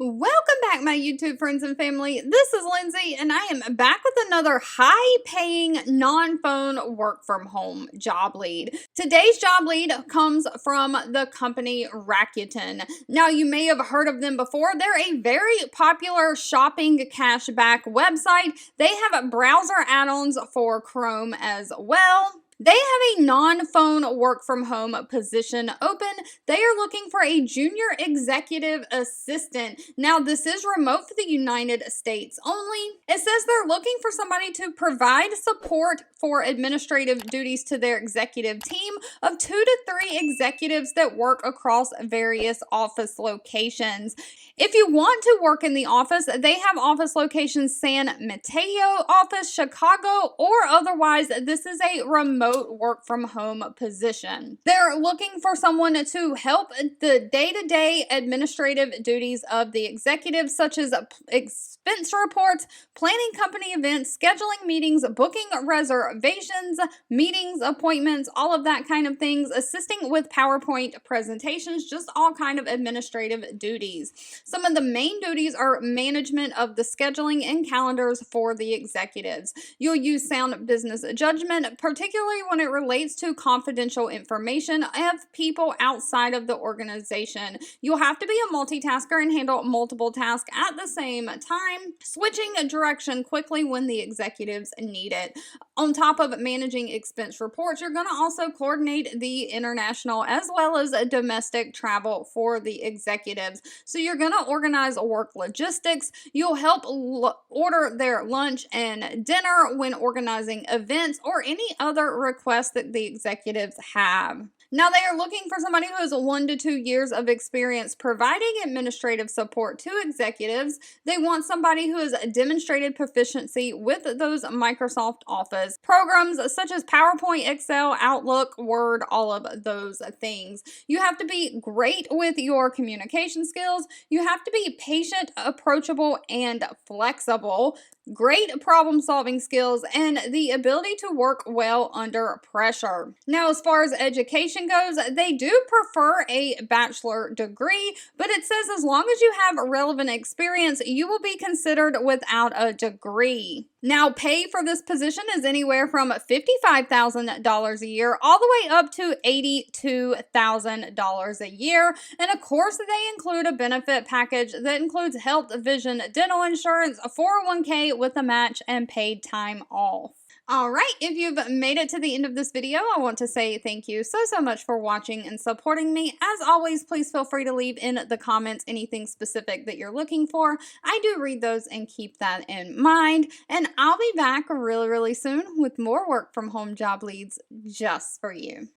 Welcome back, my YouTube friends and family. This is Lindsay, and I am back with another high-paying, non-phone work-from-home job lead. Today's job lead comes from the company Rakuten. Now, you may have heard of them before. They're a very popular shopping cashback website. They have browser add-ons for Chrome as well. They have a non-phone work-from-home position open. They are looking for a junior executive assistant. Now, this is remote for the United States only. It says they're looking for somebody to provide support for administrative duties to their executive team of 2 to 3 executives that work across various office locations. If you want to work in the office, they have office locations San Mateo office, Chicago, or otherwise, this is a remote work from home position. They're looking for someone to help the day-to-day administrative duties of the executives, such as expense reports, planning company events, scheduling meetings, booking reservations, meetings, appointments, all of that kind of things, assisting with PowerPoint presentations, just all kind of administrative duties. Some of the main duties are management of the scheduling and calendars for the executives. You'll use sound business judgment, particularly when it relates to confidential information of people outside of the organization. You'll have to be a multitasker and handle multiple tasks at the same time, switching direction quickly when the executives need it. On top of managing expense reports, you're going to also coordinate the international as well as domestic travel for the executives. So you're going to organize work logistics. You'll help order their lunch and dinner when organizing events or any other requests that the executives have. Now, they are looking for somebody who has 1 to 2 years of experience providing administrative support to executives. They want somebody who has demonstrated proficiency with those Microsoft Office programs such as PowerPoint, Excel, Outlook, Word, all of those things. You have to be great with your communication skills. You have to be patient, approachable, and flexible. Great problem-solving skills, and the ability to work well under pressure. Now, as far as education goes, they do prefer a bachelor degree, but it says as long as you have relevant experience, you will be considered without a degree. Now, pay for this position is anywhere from $55,000 a year all the way up to $82,000 a year. And of course, they include a benefit package that includes health, vision, dental insurance, a 401k with a match, and paid time off. All right, if you've made it to the end of this video, I want to say thank you so much for watching and supporting me. As always, please feel free to leave in the comments anything specific that you're looking for. I do read those and keep that in mind. And I'll be back really soon with more work from home job leads just for you.